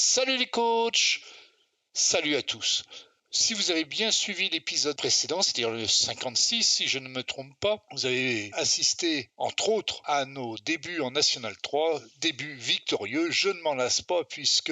Salut les coachs! Salut à tous! Si vous avez bien suivi l'épisode précédent, c'est-à-dire le 56 si je ne me trompe pas, vous avez assisté entre autres à nos débuts en National 3, débuts victorieux, je ne m'en lasse pas puisque,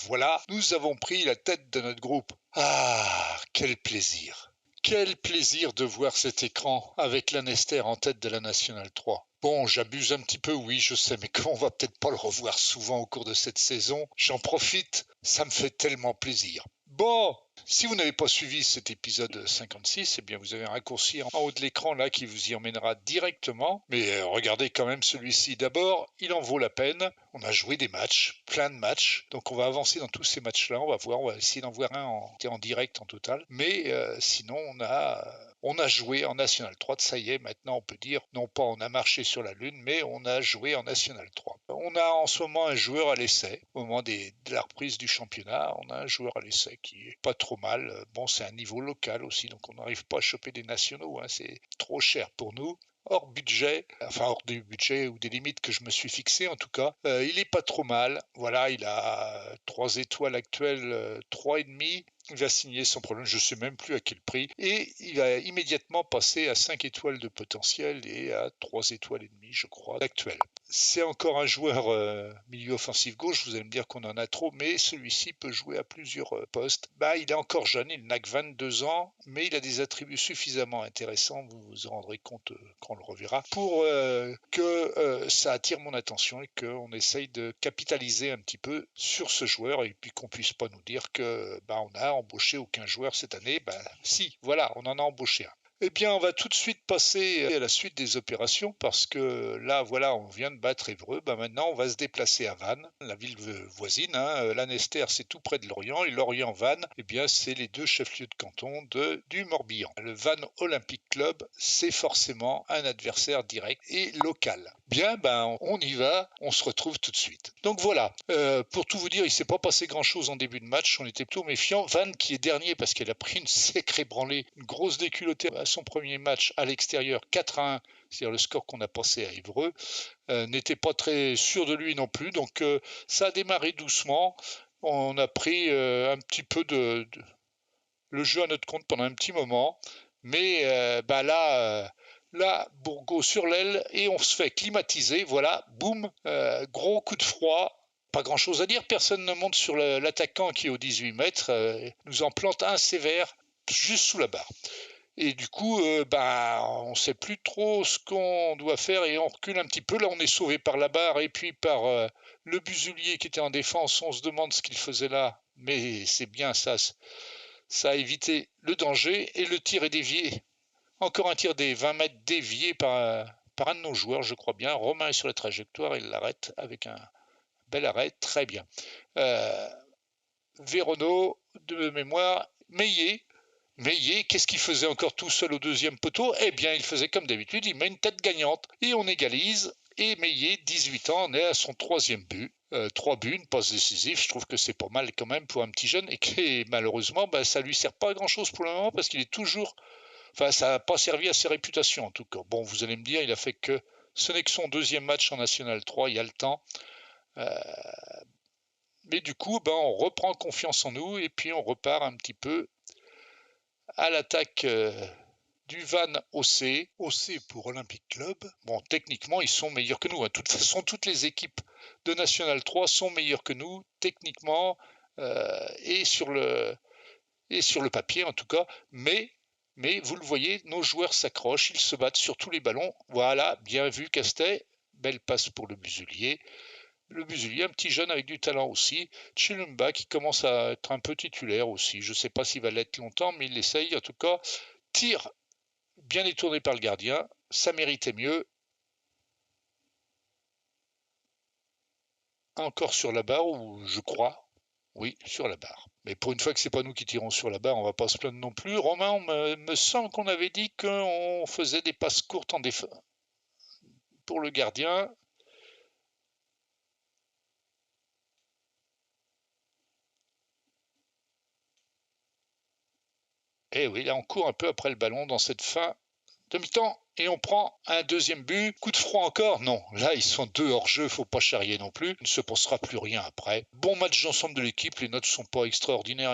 voilà, nous avons pris la tête de notre groupe. Ah, quel plaisir! Quel plaisir de voir cet écran avec Lanester en tête de la National 3. Bon, j'abuse un petit peu, oui, je sais, mais comme on va peut-être pas le revoir souvent au cours de cette saison, j'en profite, ça me fait tellement plaisir. Bon, si vous n'avez pas suivi cet épisode 56, eh bien vous avez un raccourci en haut de l'écran là qui vous y emmènera directement. Mais regardez quand même celui-ci d'abord, il en vaut la peine. On a joué des matchs, plein de matchs. Donc on va avancer dans tous ces matchs-là, on va voir, on va essayer d'en voir un en direct en total. Mais sinon on a joué en National 3, ça y est, maintenant on peut dire, non pas on a marché sur la Lune, mais on a joué en National 3. On a en ce moment un joueur à l'essai, au moment de la reprise du championnat, on a un joueur à l'essai qui est pas trop mal. Bon, c'est un niveau local aussi, donc on n'arrive pas à choper des nationaux, hein, c'est trop cher pour nous. Hors budget, enfin hors du budget ou des limites que je me suis fixé en tout cas, il est pas trop mal. Voilà, il a 3 étoiles actuelles, 3,5. Il va signer sans problème, je ne sais même plus à quel prix. Et il va immédiatement passer à 5 étoiles de potentiel et à 3 étoiles et demie, je crois, d'actuel. C'est encore un joueur milieu offensif gauche, vous allez me dire qu'on en a trop, mais celui-ci peut jouer à plusieurs postes. Il est encore jeune, il n'a que 22 ans, mais il a des attributs suffisamment intéressants, vous vous en rendrez compte quand on le reverra, pour que ça attire mon attention et qu'on essaye de capitaliser un petit peu sur ce joueur et puis qu'on puisse pas nous dire que on a embauché aucun joueur cette année. Si, voilà, on en a embauché un. Eh bien, on va tout de suite passer à la suite des opérations parce que là, voilà, on vient de battre Évreux. Maintenant, on va se déplacer à Vannes, la ville voisine. Lanester, c'est tout près de Lorient et Lorient-Vannes, eh bien, c'est les deux chefs-lieux de canton du Morbihan. Le Vannes Olympic Club, c'est forcément un adversaire direct et local. Bien, on y va, on se retrouve tout de suite. Donc voilà, pour tout vous dire, il ne s'est pas passé grand-chose en début de match, on était plutôt méfiants. Vannes qui est dernier parce qu'elle a pris une sacrée branlée, une grosse déculottée à son premier match à l'extérieur, 4-1, c'est-à-dire le score qu'on a passé à Évreux, n'était pas très sûr de lui non plus, donc ça a démarré doucement. On a pris un petit peu le jeu à notre compte pendant un petit moment, mais là, Bourgault sur l'aile et on se fait climatiser, voilà, boum, gros coup de froid. Pas grand chose à dire, personne ne monte sur l'attaquant qui est aux 18 mètres, nous en plante un sévère juste sous la barre. Et du coup, on ne sait plus trop ce qu'on doit faire et on recule un petit peu. Là, on est sauvé par la barre et puis par le Busulier qui était en défense. On se demande ce qu'il faisait là, mais c'est bien ça. Ça a évité le danger et le tir est dévié. Encore un tir des 20 mètres dévié par un de nos joueurs, je crois bien. Romain est sur la trajectoire, il l'arrête avec un bel arrêt, très bien. Véronneau, de mémoire, Meillet, qu'est-ce qu'il faisait encore tout seul au deuxième poteau? Eh bien, il faisait comme d'habitude, il met une tête gagnante et on égalise. Et Meillet, 18 ans, en est à son troisième but. 3 buts, une passe décisive, je trouve que c'est pas mal quand même pour un petit jeune et que malheureusement, ça lui sert pas à grand chose pour le moment parce qu'il est toujours... Enfin, ça n'a pas servi à ses réputations en tout cas. Bon, vous allez me dire, il a fait que... Ce n'est que son deuxième match en National 3, il y a le temps. Mais du coup, on reprend confiance en nous et puis on repart un petit peu à l'attaque du Vannes OC pour Olympic Club. Bon, techniquement, ils sont meilleurs que nous. De toute façon, toutes les équipes de National 3 sont meilleures que nous, techniquement et sur le papier en tout cas. Mais vous le voyez, nos joueurs s'accrochent, ils se battent sur tous les ballons. Voilà, bien vu Castet. Belle passe pour le Busulier. Le Busulier, un petit jeune avec du talent aussi. Chilumba qui commence à être un peu titulaire aussi. Je ne sais pas s'il va l'être longtemps, mais il essaye. En tout cas, tir bien détourné par le gardien. Ça méritait mieux. Encore sur la barre, ou je crois. Oui, sur la barre. Mais pour une fois que c'est pas nous qui tirons sur la barre, on va pas se plaindre non plus. Romain, me semble qu'on avait dit qu'on faisait des passes courtes en défense pour le gardien. Et oui, là on court un peu après le ballon dans cette fin de mi-temps. et on prend un deuxième but. Coup de froid encore? Non, là ils sont 2 hors jeu, faut pas charrier non plus. Il ne se passera plus rien après. Bon match d'ensemble de l'équipe, les notes sont pas extraordinaires,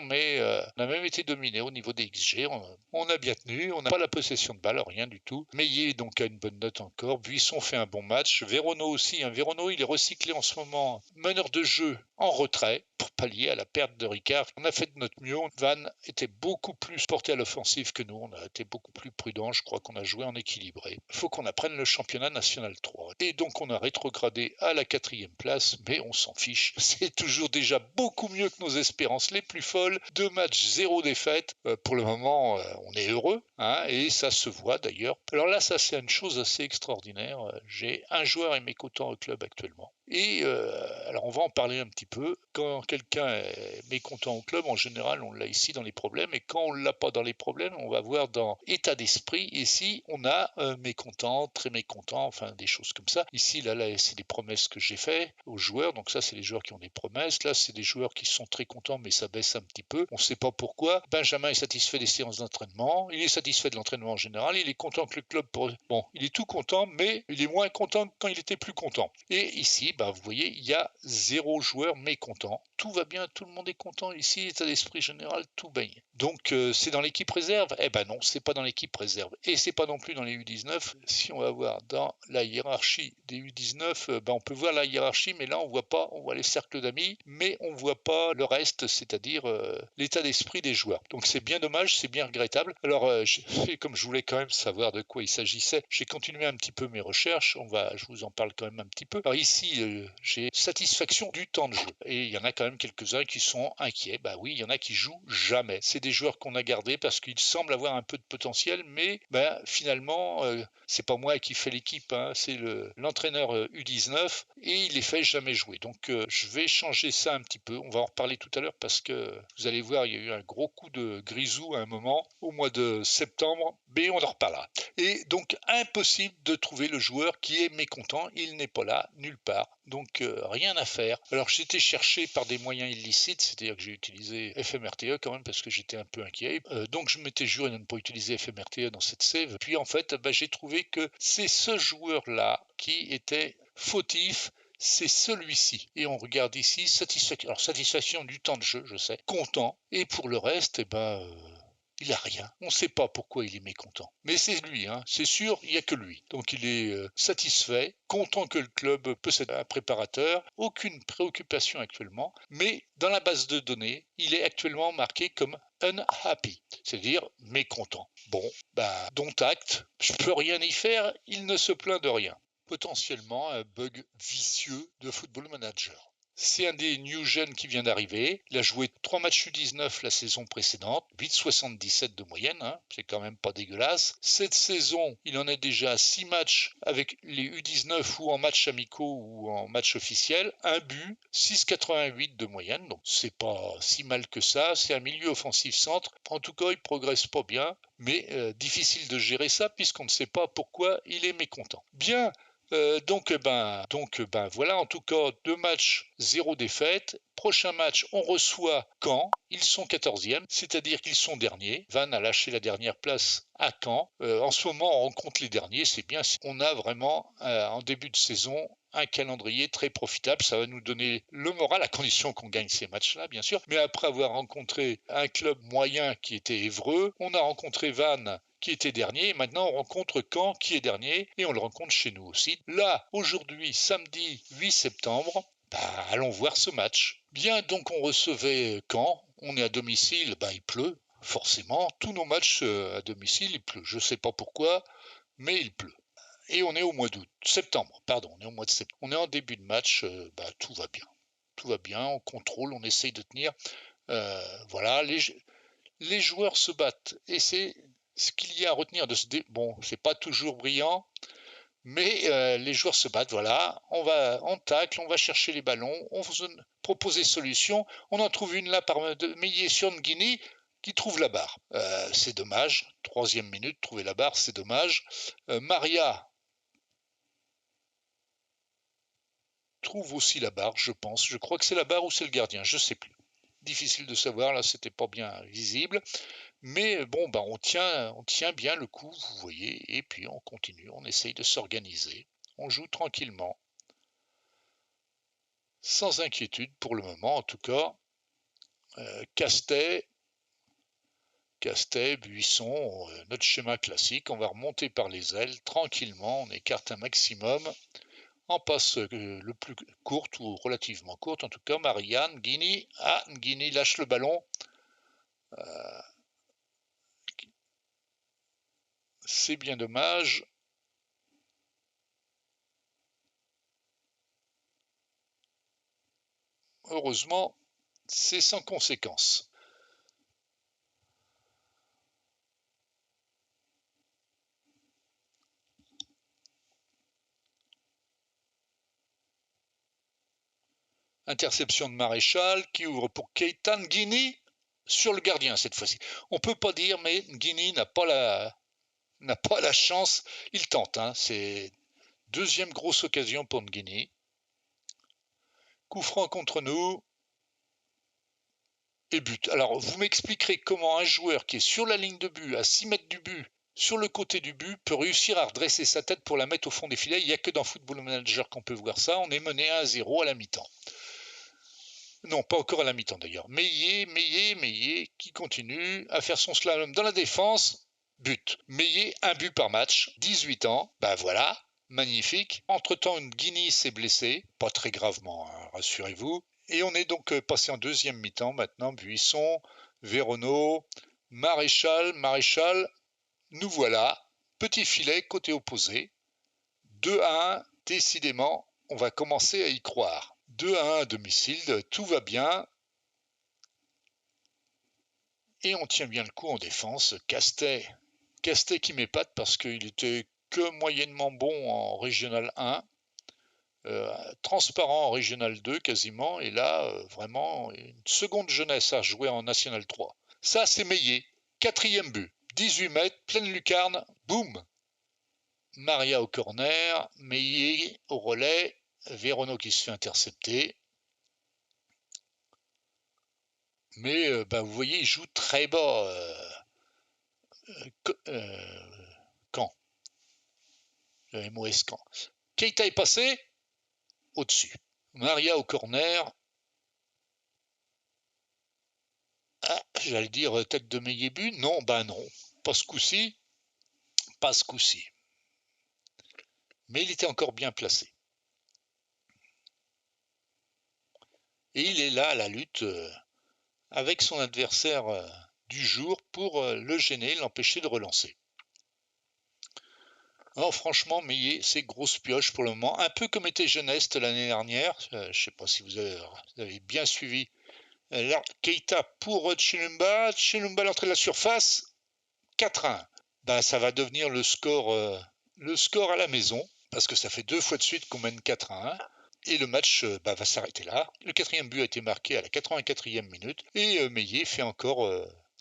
mais on a même été dominé au niveau des XG. On a bien tenu, on n'a pas la possession de balle, rien du tout. Meillet donc a une bonne note encore. Buisson fait un bon match. Véronneau aussi. Véronneau, il est recyclé en ce moment, meneur de jeu en retrait pour pallier à la perte de Ricard. On a fait de notre mieux. Van était beaucoup plus porté à l'offensive que nous. On a été beaucoup plus prudent. Je crois qu'on a joué en équilibré. Il faut qu'on apprenne le championnat national 3. Et donc on a rétrogradé à la 4e place, mais on s'en fiche. C'est toujours déjà beaucoup mieux que nos espérances les plus folles. 2 matchs, 0 défaite. Pour le moment, on est heureux, et ça se voit d'ailleurs. Alors là, ça c'est une chose assez extraordinaire. J'ai un joueur est mécontent au club actuellement. Et alors on va en parler un petit peu. Quand quelqu'un est mécontent au club, en général, on l'a ici dans les problèmes. Et quand on ne l'a pas dans les problèmes, on va voir dans état d'esprit. Ici, on a mécontent, très mécontent, enfin des choses comme ça. Ici, là c'est des promesses que j'ai faites aux joueurs. Donc ça, c'est les joueurs qui ont des promesses. Là, c'est des joueurs qui sont très contents, mais ça baisse un petit peu. On ne sait pas pourquoi. Benjamin est satisfait des séances d'entraînement. Il est satisfait de l'entraînement en général. Il est content que le club... Bon, il est tout content, mais il est moins content que quand il était plus content. Et ici, vous voyez, il y a 0 joueur mécontent. Tout va bien, tout le monde est content. Ici, état d'esprit général, tout baigne. Donc, c'est dans l'équipe réserve? Eh ben non, c'est pas dans l'équipe réserve. Et c'est pas non plus dans les U19. Si on va voir dans la hiérarchie des U19, on peut voir la hiérarchie, mais là, on voit pas. On voit les cercles d'amis, mais on voit pas le reste, c'est-à-dire l'état d'esprit des joueurs. Donc, c'est bien dommage, c'est bien regrettable. Alors, comme je voulais quand même savoir de quoi il s'agissait, j'ai continué un petit peu mes recherches. Je vous en parle quand même un petit peu. Alors ici, j'ai satisfaction du temps de jeu. Et il y en a quand même quelques-uns qui sont inquiets. Oui, il y en a qui jouent jamais. C'est des joueurs qu'on a gardés parce qu'ils semblent avoir un peu de potentiel, mais finalement, c'est pas moi qui fais l'équipe, c'est l'entraîneur U19 et il les fait jamais jouer. Donc je vais changer ça un petit peu. On va en reparler tout à l'heure parce que vous allez voir, il y a eu un gros coup de grisou à un moment au mois de septembre, mais on en reparlera. Et donc impossible de trouver le joueur qui est mécontent. Il n'est pas là, nulle part. Donc rien à faire. Alors j'étais cherché par des moyens illicites, c'est-à-dire que j'ai utilisé FMRTE quand même parce que j'étais un peu inquiet. Donc je m'étais juré de ne pas utiliser FMRTE dans cette save. Puis en fait, j'ai trouvé que c'est ce joueur-là qui était fautif. C'est celui-ci. Et on regarde ici, satisfaction du temps de jeu, je sais, content. Et pour le reste, il a rien. On ne sait pas pourquoi il est mécontent. Mais c'est lui, c'est sûr, il n'y a que lui. Donc il est satisfait, content que le club possède un préparateur, aucune préoccupation actuellement, mais dans la base de données, il est actuellement marqué comme unhappy, c'est-à-dire mécontent. Bon, dont acte, je peux rien y faire, il ne se plaint de rien. Potentiellement un bug vicieux de Football Manager. C'est un des new jeunes qui vient d'arriver. Il a joué 3 matchs U19 la saison précédente, 8,77 de moyenne, c'est quand même pas dégueulasse. Cette saison, il en a déjà 6 matchs avec les U19 ou en matchs amicaux ou en match officiel. Un but, 6,88 de moyenne, donc c'est pas si mal que ça. C'est un milieu offensif centre. En tout cas, il progresse pas bien, mais difficile de gérer ça puisqu'on ne sait pas pourquoi il est mécontent. Bien. Donc voilà, en tout cas 2 matchs, 0 défaite. Prochain match, on reçoit Caen. Ils sont 14e, c'est-à-dire qu'ils sont derniers. Vannes a lâché la dernière place à Caen. En ce moment, on rencontre les derniers, c'est bien. On a vraiment, en début de saison, un calendrier très profitable. Ça va nous donner le moral, à condition qu'on gagne ces matchs-là, bien sûr. Mais après avoir rencontré un club moyen qui était Évreux, on a rencontré Vannes qui était dernier, et maintenant on rencontre Caen qui est dernier, et on le rencontre chez nous aussi. Là, aujourd'hui, samedi 8 septembre, allons voir ce match. Bien, donc on recevait Caen, on est à domicile, il pleut, forcément. Tous nos matchs à domicile, il pleut. Je ne sais pas pourquoi, mais il pleut. Et on est au mois d'août, septembre, pardon, on est au mois de septembre. On est en début de match, tout va bien. Tout va bien, on contrôle, on essaye de tenir. Voilà, les joueurs se battent, et c'est ce qu'il y a à retenir de ce bon, c'est pas toujours brillant, mais les joueurs se battent, voilà, on tacle, on va chercher les ballons, on propose des solutions, on en trouve une là par de Meillet sur Nguini qui trouve la barre. C'est dommage, 3e minute, trouver la barre, c'est dommage. Maria trouve aussi la barre, je pense. Je crois que c'est la barre ou c'est le gardien, je sais plus. difficile de savoir, là c'était pas bien visible. Mais bon, bah, on tient bien le coup, vous voyez, et puis on continue, on essaye de s'organiser. On joue tranquillement, sans inquiétude pour le moment en tout cas. Castet, Buisson, notre schéma classique, on va remonter par les ailes tranquillement, on écarte un maximum, en passe le plus courte ou relativement courte, en tout cas Marianne, Guigny, Guigny lâche le ballon, c'est bien dommage. Heureusement, c'est sans conséquence. Interception de Maréchal qui ouvre pour Keita Nguini sur le gardien cette fois-ci. On peut pas dire, mais Nguini n'a pas la chance. Il tente. C'est deuxième grosse occasion pour Nguini. Coup franc contre nous. Et but. Alors, vous m'expliquerez comment un joueur qui est sur la ligne de but, à 6 mètres du but, sur le côté du but, peut réussir à redresser sa tête pour la mettre au fond des filets. Il n'y a que dans Football Manager qu'on peut voir ça. On est mené 1-0 à la mi-temps. Non, pas encore à la mi-temps d'ailleurs. Meillet, qui continue à faire son slalom dans la défense. But. Meillet, un but par match. 18 ans. Ben voilà. Magnifique. Entre-temps, Guigny s'est blessé. Pas très gravement, rassurez-vous. Et on est donc passé en deuxième mi-temps maintenant. Buisson, Véronneau, Maréchal. Nous voilà. Petit filet, côté opposé. 2-1. Décidément, on va commencer à y croire. 2-1 à domicile, tout va bien. Et on tient bien le coup en défense. Castet qui m'épate parce qu'il était que moyennement bon en Régional 1. Transparent en Régional 2 quasiment. Et là, vraiment, une seconde jeunesse à jouer en National 3. Ça, c'est Meillet. Quatrième but. 18 mètres, pleine lucarne. Boum. Maria au corner. Meillet au relais. Véronneau qui se fait intercepter. Mais vous voyez, il joue très bas. Caen. Le MOS Caen. Keita est passé au-dessus. Maria au corner. J'allais dire tête de Meillet but. Non, non. Pas ce coup-ci. Mais il était encore bien placé. Et il est là à la lutte avec son adversaire du jour pour le gêner, l'empêcher de relancer. Alors franchement, Meillet, c'est grosse pioche pour le moment. Un peu comme était Jeuneste l'année dernière. Je ne sais pas si vous avez bien suivi. Là, Keita pour Chilumba. Chilumba à l'entrée de la surface. 4-1. Ça va devenir le score à la maison. Parce que ça fait 2 fois de suite qu'on mène 4-1. Et le match va s'arrêter là. Le quatrième but a été marqué à la 84e minute. Et Meillet fait encore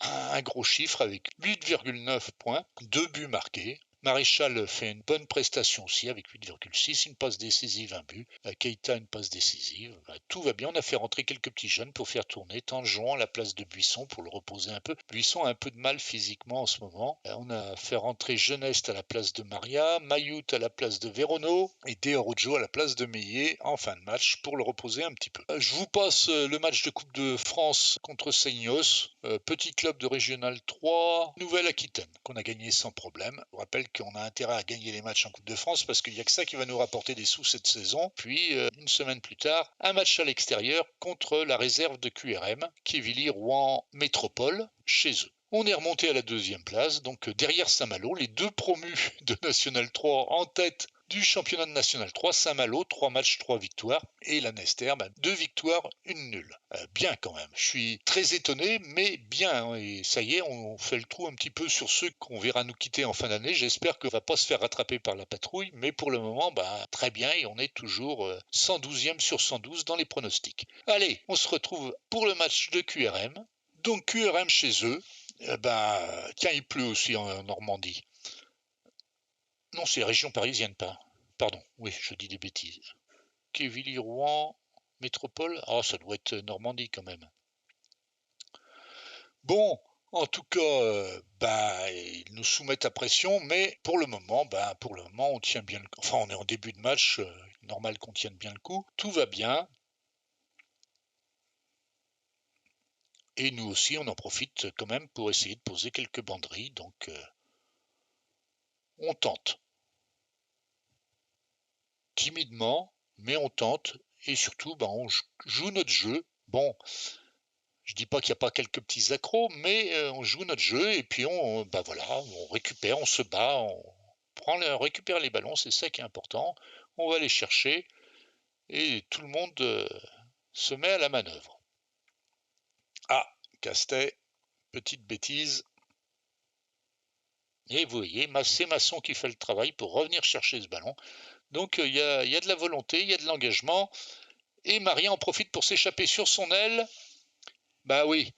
un gros chiffre avec 8,9 points. 2 buts marqués. Maréchal fait une bonne prestation aussi avec 8,6, une passe décisive, un but. Keita, une passe décisive. Tout va bien. On a fait rentrer quelques petits jeunes pour faire tourner Tangeon à la place de Buisson pour le reposer un peu. Buisson a un peu de mal physiquement en ce moment. On a fait rentrer Jeuneste à la place de Maria, Mayout à la place de Véronneau et Deorujo à la place de Meillet en fin de match pour le reposer un petit peu. Je vous passe le match de Coupe de France contre Seignos, petit club de Régional 3, Nouvelle-Aquitaine, qu'on a gagné sans problème. Je vous rappelle qu'on a intérêt à gagner les matchs en Coupe de France parce qu'il n'y a que ça qui va nous rapporter des sous cette saison. Puis, une semaine plus tard, un match à l'extérieur contre la réserve de QRM, Quevilly-Rouen Métropole, chez eux. On est remonté à la deuxième place, donc derrière Saint-Malo, les deux promus de National 3 en tête du championnat de National 3, Saint-Malo, 3 matchs, 3 victoires, et la Nester, 2 victoires, 1 nulle. Bien quand même, je suis très étonné, mais bien, et ça y est, on fait le trou un petit peu sur ceux qu'on verra nous quitter en fin d'année. J'espère qu'on ne va pas se faire rattraper par la patrouille, mais pour le moment, très bien, et on est toujours 112e sur 112 dans les pronostics. Allez, on se retrouve pour le match de QRM. Donc QRM chez eux, tiens, il pleut aussi en Normandie. Non, c'est région parisienne, pas. Pardon, oui, je dis des bêtises. Quevilly-Rouen, métropole. Ah, ça doit être Normandie quand même. Bon, en tout cas, ils nous soumettent à pression, mais pour le moment, on tient bien le coup. Enfin, on est en début de match, normal qu'on tienne bien le coup. Tout va bien. Et nous aussi, on en profite quand même pour essayer de poser quelques banderies. Donc, on tente. Timidement, mais on tente. Et surtout, on joue notre jeu. Bon, je dis pas qu'il n'y a pas quelques petits accros, mais on joue notre jeu et puis on récupère, on se bat, on récupère les ballons, c'est ça qui est important. On va les chercher et tout le monde se met à la manœuvre. Ah, Castet, petite bêtise. Et vous voyez, c'est Masson qui fait le travail pour revenir chercher ce ballon. Donc il y a de la volonté, il y a de l'engagement. Et Maria en profite pour s'échapper sur son aile. Bah oui,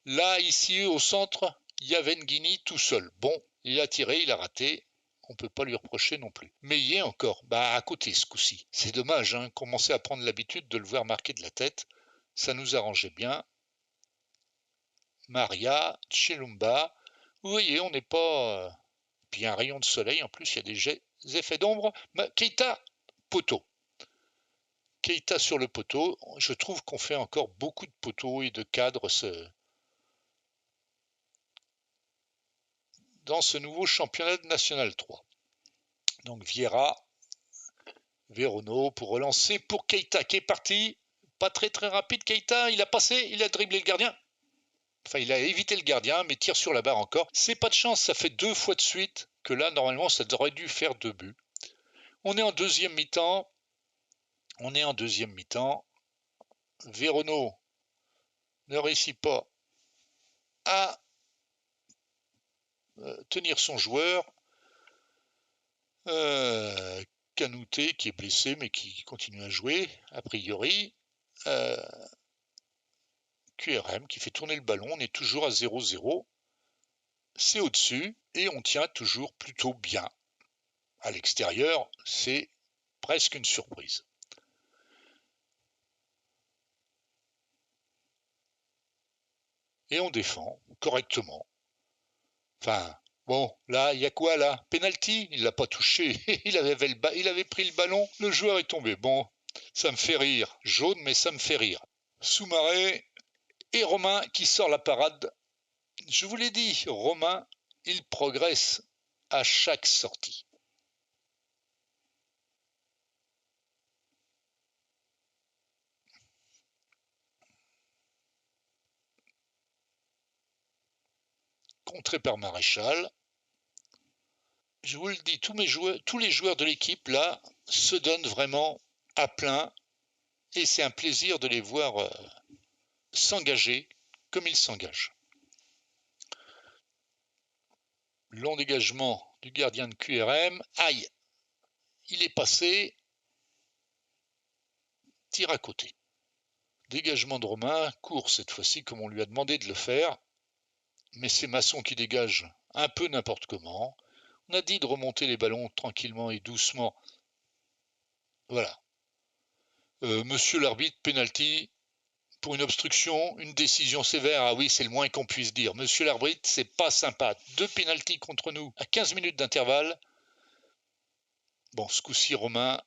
là, ici, au centre, il y avait Nguini tout seul. Bon, il a tiré, il a raté. On ne peut pas lui reprocher non plus. Mais il y est encore, à côté ce coup-ci. C'est dommage, hein, commencer à prendre l'habitude de le voir marquer de la tête. Ça nous arrangeait bien. Maria, Chilumba. Vous voyez, on n'est pas... Puis un rayon de soleil, en plus, il y a des effets d'ombre. Keita, poteau. Keita sur le poteau. Je trouve qu'on fait encore beaucoup de poteaux et de cadres dans ce nouveau championnat de National 3. Donc Vieira, Verono pour relancer pour Keita qui est parti. Pas très très rapide Keita, il a passé, il a dribblé le gardien. Enfin, il a évité le gardien, mais tire sur la barre encore. C'est pas de chance, ça fait 2 fois de suite que là, normalement, ça aurait dû faire 2 buts. On est en deuxième mi-temps. Verono ne réussit pas à tenir son joueur. Canouté qui est blessé mais qui continue à jouer, a priori. QRM qui fait tourner le ballon, on est toujours à 0-0. C'est au-dessus et on tient toujours plutôt bien. À l'extérieur, c'est presque une surprise. Et on défend correctement. Enfin, bon, là, il y a quoi là? Penalty? Il l'a pas touché. il avait pris le ballon, le joueur est tombé. Bon, ça me fait rire. Jaune, mais ça me fait rire. Soumaré et Romain qui sort la parade. Je vous l'ai dit, Romain, il progresse à chaque sortie. Contré par Maréchal. Je vous le dis, tous les joueurs de l'équipe là se donnent vraiment à plein et c'est un plaisir de les voir s'engager comme ils s'engagent. Long dégagement du gardien de QRM. Aïe, il est passé. Tir à côté. Dégagement de Romain, court cette fois-ci comme on lui a demandé de le faire. Mais c'est Masson qui dégage un peu n'importe comment. On a dit de remonter les ballons tranquillement et doucement. Voilà. Monsieur l'arbitre, penalty pour une obstruction, une décision sévère. Ah oui, c'est le moins qu'on puisse dire. Monsieur l'arbitre, c'est pas sympa. 2 pénaltys contre nous à 15 minutes d'intervalle. Bon, ce coup-ci, Romain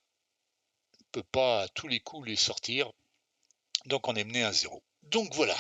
ne peut pas à tous les coups les sortir. Donc on est mené à 0. Donc voilà,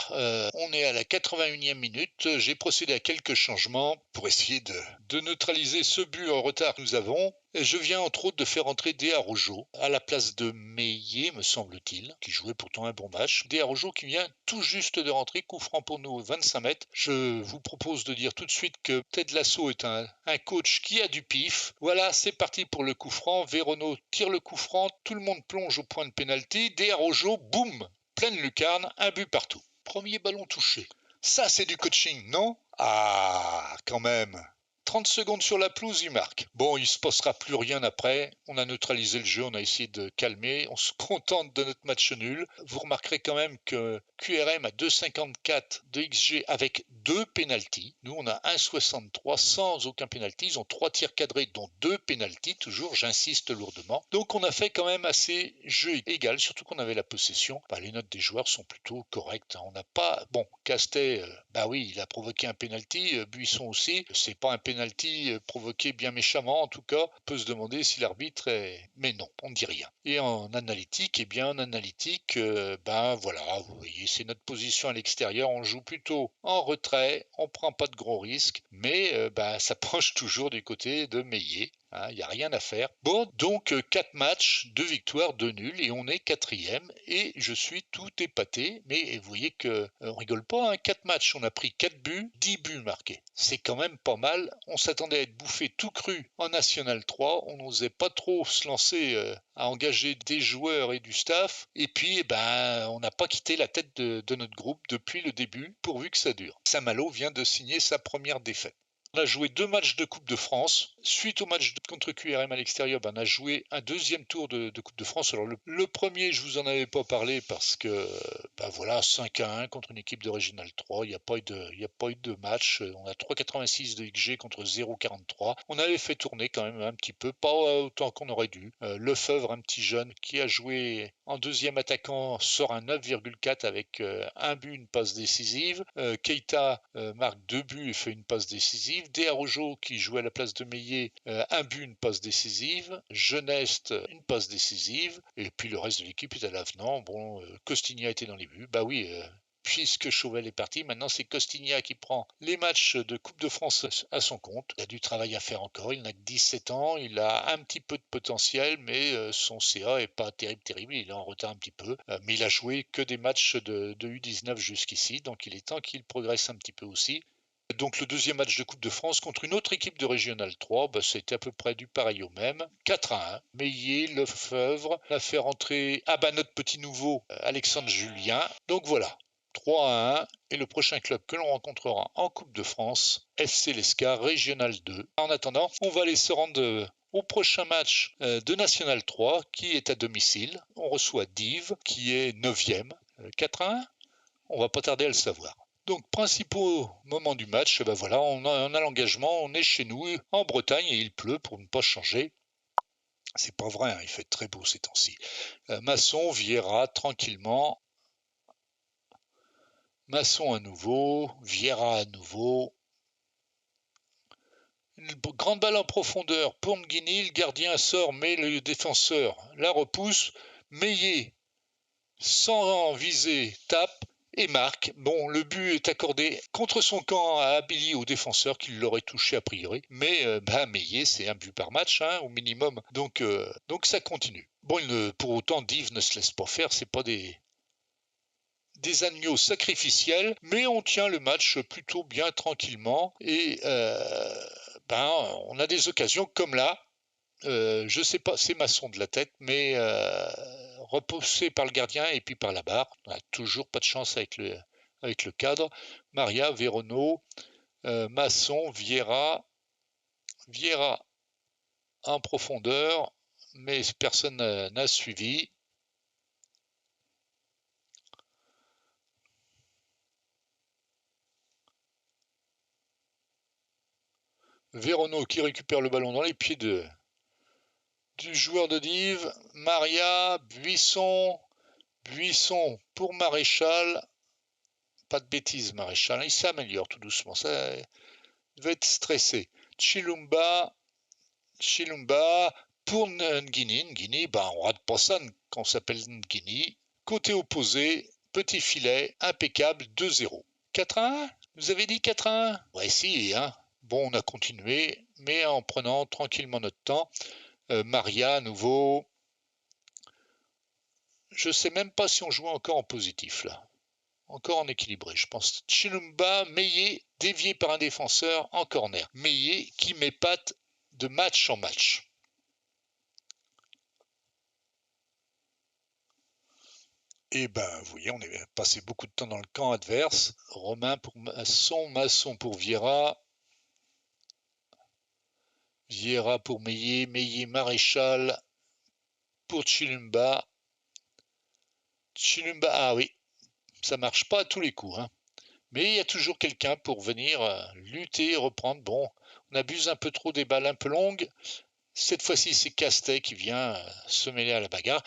on est à la 81e minute. J'ai procédé à quelques changements pour essayer de neutraliser ce but en retard que nous avons. Et je viens entre autres de faire entrer Dea Rojo à la place de Meillet, me semble-t-il, qui jouait pourtant un bon match. Dea Rojo qui vient tout juste de rentrer, coup franc pour nous 25 mètres. Je vous propose de dire tout de suite que Ted Lasso est un coach qui a du pif. Voilà, c'est parti pour le coup franc. Verono tire le coup franc, tout le monde plonge au point de pénalty. Dea Rojo, boum, pleine lucarne, un but partout. Premier ballon touché. Ça, c'est du coaching, non? Ah, quand même. 30 secondes sur la pelouse, il marque. Bon, il se passera plus rien après. On a neutralisé le jeu, on a essayé de calmer. On se contente de notre match nul. Vous remarquerez quand même que QRM a 2,54 de XG avec 2 pénaltys. Nous, on a 1,63 sans aucun pénalty. Ils ont 3 tirs cadrés, dont 2 pénaltys. Toujours, j'insiste lourdement. Donc, on a fait quand même assez jeu égal, surtout qu'on avait la possession. Les notes des joueurs sont plutôt correctes. On n'a pas... Bon, Castet, oui, il a provoqué un pénalty. Buisson aussi. C'est pas un pénalty provoqué bien méchamment, en tout cas. On peut se demander si l'arbitre est... Mais non, on ne dit rien. Et en analytique, voilà, vous voyez, c'est notre position à l'extérieur. On joue plutôt en retrait, on prend pas de gros risques, mais ça penche toujours du côté de Meillet. Il n'y a rien à faire. Bon, donc 4 matchs, 2 victoires, 2 nuls, et on est 4e, et je suis tout épaté. Mais vous voyez que on rigole pas, 4 matchs, on a pris 4 buts, 10 buts marqués. C'est quand même pas mal. On s'attendait à être bouffé tout cru en National 3. On n'osait pas trop se lancer à engager des joueurs et du staff. Et puis, on n'a pas quitté la tête de notre groupe depuis le début, pourvu que ça dure. Saint-Malo vient de signer sa première défaite. On a joué 2 matchs de Coupe de France. Suite au match contre QRM à l'extérieur, on a joué un deuxième tour de Coupe de France. Alors le premier, je vous en avais pas parlé parce que 5-1 contre une équipe de Régional 3. Il n'y a pas eu de match. On a 3,86 de XG contre 0,43. On avait fait tourner quand même un petit peu, pas autant qu'on aurait dû. Lefebvre, un petit jeune qui a joué en deuxième attaquant, sort un 9,4 avec un but, une passe décisive. Keita marque 2 buts et fait une passe décisive. Desarrojo qui jouait à la place de Meillet, un but, une passe décisive. Geneste, une passe décisive. Et puis le reste de l'équipe est à l'avenant. Bon, Costigna était dans les buts. Puisque Chauvel est parti, maintenant c'est Costigna qui prend les matchs de Coupe de France à son compte. Il a du travail à faire encore, il n'a que 17 ans, il a un petit peu de potentiel, mais son CA est pas terrible, il est en retard un petit peu. Mais il a joué que des matchs de U19 jusqu'ici, donc il est temps qu'il progresse un petit peu aussi. Donc le deuxième match de Coupe de France contre une autre équipe de Régional 3, c'était à peu près du pareil au même. 4-1. Meillet, Lefebvre a fait rentrer notre petit nouveau Alexandre Julien. Donc voilà, 3-1. Et le prochain club que l'on rencontrera en Coupe de France, FC Lescar Régional 2. En attendant, on va aller se rendre au prochain match de National 3 qui est à domicile. On reçoit Dives qui est 9e. 4-1. On va pas tarder à le savoir. Donc, principaux moments du match, on a l'engagement, on est chez nous, en Bretagne, et il pleut pour ne pas changer. C'est pas vrai, il fait très beau ces temps-ci. Masson, Vieira, tranquillement. Masson à nouveau, Vieira à nouveau. Une grande balle en profondeur pour Nguini, le gardien sort, mais le défenseur la repousse. Meillet, sans viser, tape et marque. Bon, le but est accordé contre son camp à Abili, au défenseur, qui l'aurait touché a priori. Mais Meillet, c'est un but par match, au minimum. Donc ça continue. Bon, pour autant, Dives ne se laisse pas faire. C'est pas des agneaux sacrificiels, mais on tient le match plutôt bien tranquillement. Et on a des occasions comme là. Je sais pas, c'est Masson de la tête, mais repoussé par le gardien et puis par la barre. On n'a toujours pas de chance avec le cadre. Maria, Véronneau, Masson, Vieira en profondeur, mais personne n'a suivi. Véronneau qui récupère le ballon dans les pieds du joueur de Dives. Maria, Buisson pour Maréchal. Pas de bêtises, Maréchal. Il s'améliore tout doucement. Ça, il va être stressé. Chilumba pour Nguini. Nguini, on rate pas ça quand on s'appelle Nguini. Côté opposé, petit filet, impeccable, 2-0. 4-1 ? Vous avez dit 4-1 ? Ouais, si, Bon, on a continué, mais en prenant tranquillement notre temps. Maria, à nouveau. Je sais même pas si on jouait encore en positif, là. Encore en équilibré, je pense. Chilumba, Meillet, dévié par un défenseur en corner. Meillet qui m'épate de match en match. Et vous voyez, on est passé beaucoup de temps dans le camp adverse. Romain pour Masson pour Vieira. Vieira pour Meillet, Meillet Maréchal pour Chilumba. Chilumba, ah oui, ça marche pas à tous les coups, hein. Mais il y a toujours quelqu'un pour venir lutter et reprendre. Bon, on abuse un peu trop des balles un peu longues. Cette fois-ci, c'est Castet qui vient se mêler à la bagarre.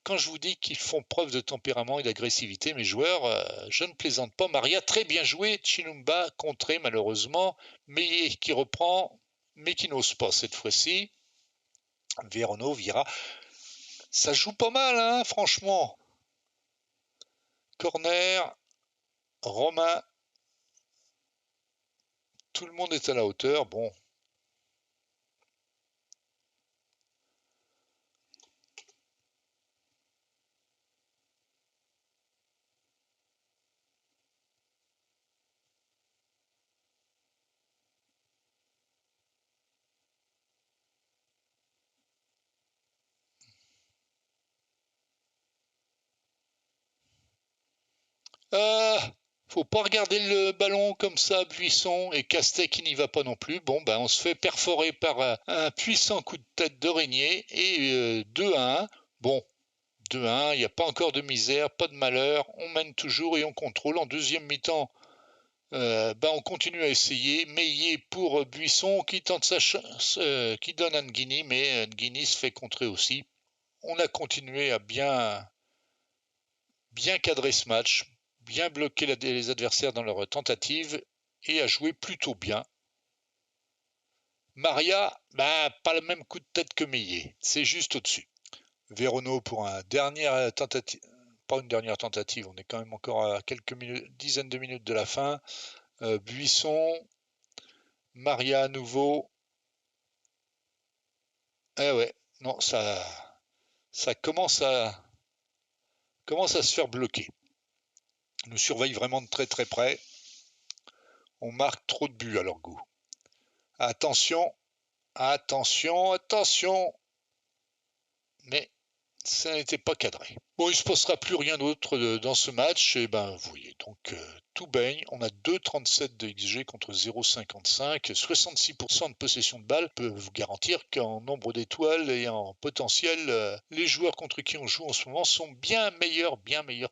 Quand je vous dis qu'ils font preuve de tempérament et d'agressivité, mes joueurs, je ne plaisante pas. Maria, très bien joué. Chilumba, contré malheureusement. Meillet qui reprend, mais qui n'ose pas cette fois-ci. Vérono, Vira. Ça joue pas mal, hein, franchement. Corner, Romain. Tout le monde est à la hauteur. Bon. Faut pas regarder le ballon comme ça, Buisson, et Castet qui n'y va pas non plus. Bon, ben on se fait perforer par un puissant coup de tête de Régnier et 2-1. Bon, 2-1, il n'y a pas encore de misère, pas de malheur. On mène toujours et on contrôle. En deuxième mi-temps, on continue à essayer. Meillet pour Buisson qui tente sa chance, qui donne à Nguini, mais Nguini se fait contrer aussi. On a continué à bien cadrer ce match, bien bloquer les adversaires dans leurs tentatives et à jouer plutôt bien. Maria, pas le même coup de tête que Meillet, c'est juste au-dessus. Vérono pour une dernière tentative, pas une dernière tentative, on est quand même encore à quelques minutes, dizaines de minutes de la fin. Buisson, Maria à nouveau. Eh ouais, non, ça commence à se faire bloquer. On nous surveille vraiment de très très près. On marque trop de buts à leur goût. Attention, attention, attention. Mais ça n'était pas cadré. Bon, il ne se passera plus rien d'autre dans ce match. Et ben, vous voyez, donc tout baigne. On a 2,37 de XG contre 0,55. 66% de possession de balle peut vous garantir qu'en nombre d'étoiles et en potentiel, les joueurs contre qui on joue en ce moment sont bien meilleurs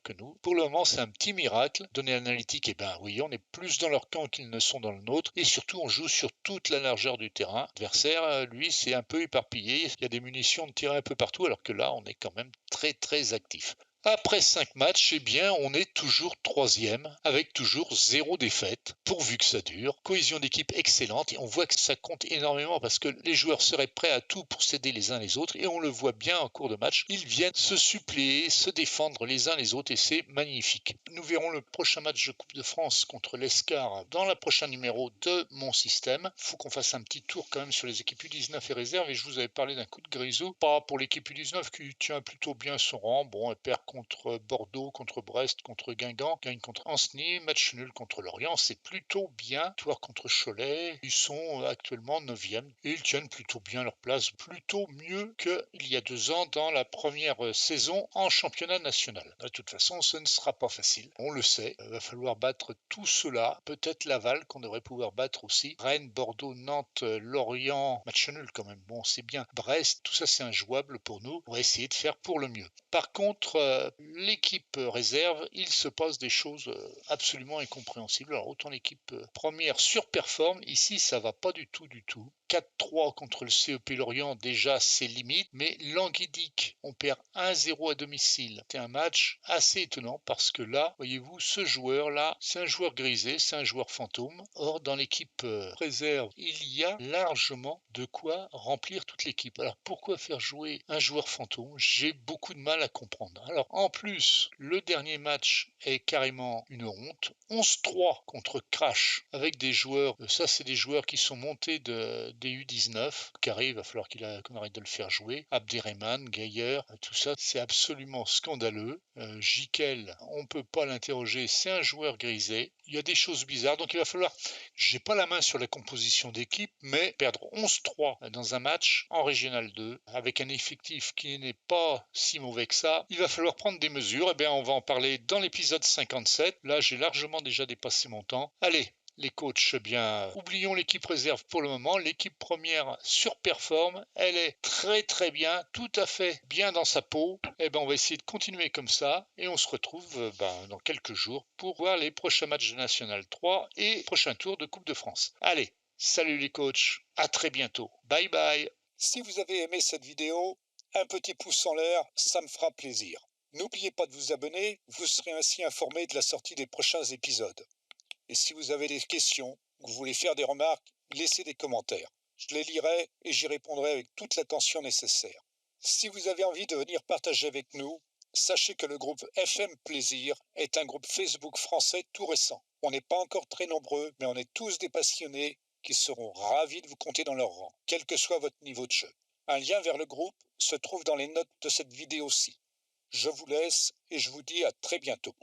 que nous. Pour le moment, c'est un petit miracle. Données analytiques, et ben oui, on est plus dans leur camp qu'ils ne sont dans le nôtre. Et surtout, on joue sur toute la largeur du terrain. L'adversaire, lui, c'est un peu éparpillé. Il y a des munitions de tir un peu partout, alors que là, on est quand même très très actif. Après 5 matchs, eh bien, on est toujours troisième, avec toujours 0 défaite, pourvu que ça dure. Cohésion d'équipe excellente, et on voit que ça compte énormément parce que les joueurs seraient prêts à tout pour s'aider les uns les autres, et on le voit bien en cours de match. Ils viennent se suppléer, se défendre les uns les autres, et c'est magnifique. Nous verrons le prochain match de Coupe de France contre l'Escar dans le prochain numéro de Mon Système. Il faut qu'on fasse un petit tour quand même sur les équipes U19 et réserves, et je vous avais parlé d'un coup de grisou, pas pour l'équipe U19 qui tient plutôt bien son rang. Bon, elle perd contre Bordeaux, contre Brest, contre Guingamp, gagne contre Ancenis, match nul contre Lorient, c'est plutôt bien. Victoire contre Cholet, ils sont actuellement 9e et ils tiennent plutôt bien leur place, plutôt mieux qu'il y a 2 ans dans la première saison en championnat national. De toute façon, ce ne sera pas facile, on le sait, il va falloir battre tout cela, peut-être Laval qu'on devrait pouvoir battre aussi, Rennes, Bordeaux, Nantes, Lorient, match nul quand même, bon c'est bien, Brest, tout ça c'est injouable pour nous, on va essayer de faire pour le mieux. Par contre, l'équipe réserve, il se passe des choses absolument incompréhensibles. Alors autant l'équipe première surperforme, ici ça va pas du tout. 4-3 contre le CEP Lorient, déjà c'est limite, mais Languidic, on perd 1-0 à domicile. C'est un match assez étonnant parce que là, voyez-vous, ce joueur-là, c'est un joueur grisé, c'est un joueur fantôme. Or, dans l'équipe réserve, il y a largement de quoi remplir toute l'équipe. Alors pourquoi faire jouer un joueur fantôme? J'ai beaucoup de mal à comprendre. Alors en plus, le dernier match est carrément une honte. 11-3 contre Crash avec des joueurs, ça c'est des joueurs qui sont montés des U19. Carré, il va falloir qu'on arrête de le faire jouer. Abderrahman, Gaillard, tout ça, c'est absolument scandaleux. Jikel, on peut pas l'interroger, c'est un joueur grisé. Il y a des choses bizarres, donc il va falloir. J'ai pas la main sur la composition d'équipe, mais perdre 11-3 dans un match en Régional 2 avec un effectif qui n'est pas si mauvais que ça, il va falloir prendre des mesures. Eh bien, on va en parler dans l'épisode 57. Là, j'ai largement déjà dépassé mon temps. Allez, Les coachs, eh bien, oublions l'équipe réserve pour le moment. L'équipe première surperforme. Elle est très très bien, tout à fait bien dans sa peau. Eh ben, on va essayer de continuer comme ça et on se retrouve dans quelques jours pour voir les prochains matchs de National 3 et prochain tour de Coupe de France. Allez, salut les coachs, à très bientôt. Bye bye. Si vous avez aimé cette vidéo, un petit pouce en l'air, ça me fera plaisir. N'oubliez pas de vous abonner, vous serez ainsi informé de la sortie des prochains épisodes. Et si vous avez des questions ou que vous voulez faire des remarques, laissez des commentaires. Je les lirai et j'y répondrai avec toute l'attention nécessaire. Si vous avez envie de venir partager avec nous, sachez que le groupe FM Plaisir est un groupe Facebook français tout récent. On n'est pas encore très nombreux, mais on est tous des passionnés qui seront ravis de vous compter dans leur rang, quel que soit votre niveau de jeu. Un lien vers le groupe se trouve dans les notes de cette vidéo-ci. Je vous laisse et je vous dis à très bientôt.